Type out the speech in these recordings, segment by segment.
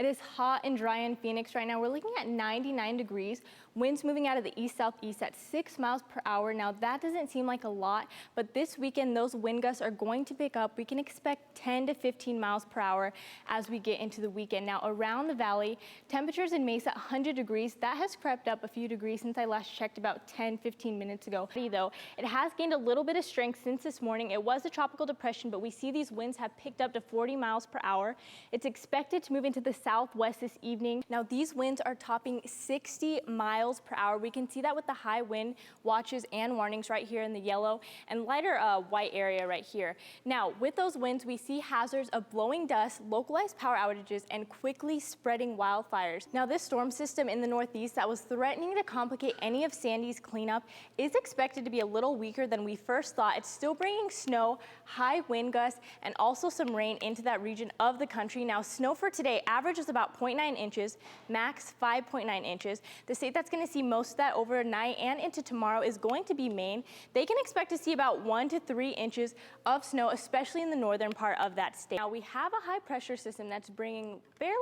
It is hot and dry in Phoenix right now. We're looking at 99 degrees. Winds moving out of the east-southeast at 6 miles per hour. Now that doesn't seem like a lot, but this weekend those wind gusts are going to pick up. We can expect 10 to 15 miles per hour as we get into the weekend. Now around the valley, temperatures in Mesa 100 degrees. That has crept up a few degrees since I last checked about 10-15 minutes ago. Though it has gained a little bit of strength since this morning. It was a tropical depression, but we see these winds have picked up to 40 miles per hour. It's expected to move into the southwest this evening. Now these winds are topping 60 miles per hour. We can see that with the high wind watches and warnings right here in the yellow and lighter white area right here. Now with those winds, we see hazards of blowing dust, localized power outages, and quickly spreading wildfires. Now this storm system in the northeast that was threatening to complicate any of Sandy's cleanup is expected to be a little weaker than we first thought. It's still bringing snow, high wind gusts, and also some rain into that region of the country. Now snow for today averages about 0.9 inches, max 5.9 inches. The state that's going to see most of that overnight and into tomorrow is going to be Maine. They can expect to see about 1 to 3 inches of snow, especially in the northern part of that state. Now we have a high pressure system that's bringing fairly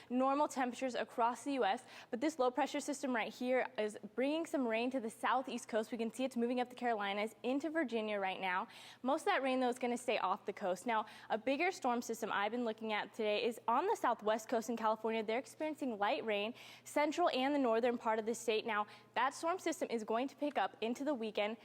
normal temperatures across the U.S., but this low pressure system right here is bringing some rain to the southeast coast. We can see it's moving up the Carolinas into Virginia right now. Most of that rain though is going to stay off the coast. Now a bigger storm system I've been looking at today is on the southwest coast in California. They're experiencing light rain, central and the northern part of the state. Now that storm system is going to pick up into the weekend.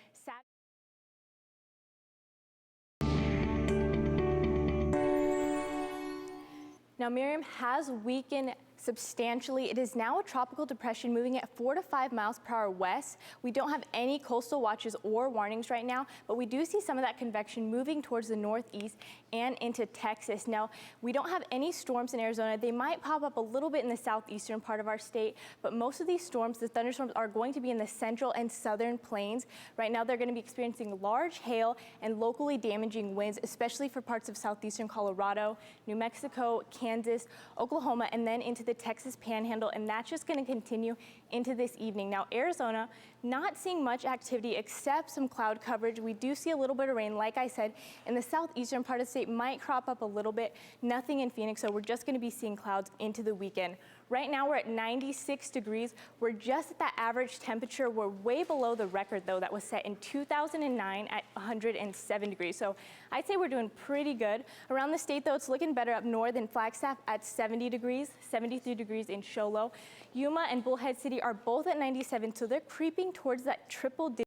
Now Miriam has weakened substantially. It is now a tropical depression moving at 4 to 5 miles per hour west. We don't have any coastal watches or warnings right now, but we do see some of that convection moving towards the northeast and into Texas. Now, we don't have any storms in Arizona. They might pop up a little bit in the southeastern part of our state, but most of these storms, the thunderstorms, are going to be in the central and southern plains. Right now, they're going to be experiencing large hail and locally damaging winds, especially for parts of southeastern Colorado, New Mexico, Kansas, Oklahoma, and then into the Texas Panhandle, and that's just going to continue into this evening. Now, Arizona, not seeing much activity except some cloud coverage. We do see a little bit of rain, like I said, in the southeastern part of the state might crop up a little bit. Nothing in Phoenix, so we're just going to be seeing clouds into the weekend. Right now, we're at 96 degrees. We're just at that average temperature. We're way below the record, though, that was set in 2009 at 107 degrees. So I'd say we're doing pretty good. Around the state, though, it's looking better up north in Flagstaff at 70 degrees, 73 degrees in Show Low. Yuma and Bullhead City are both at 97, so they're creeping towards that triple digit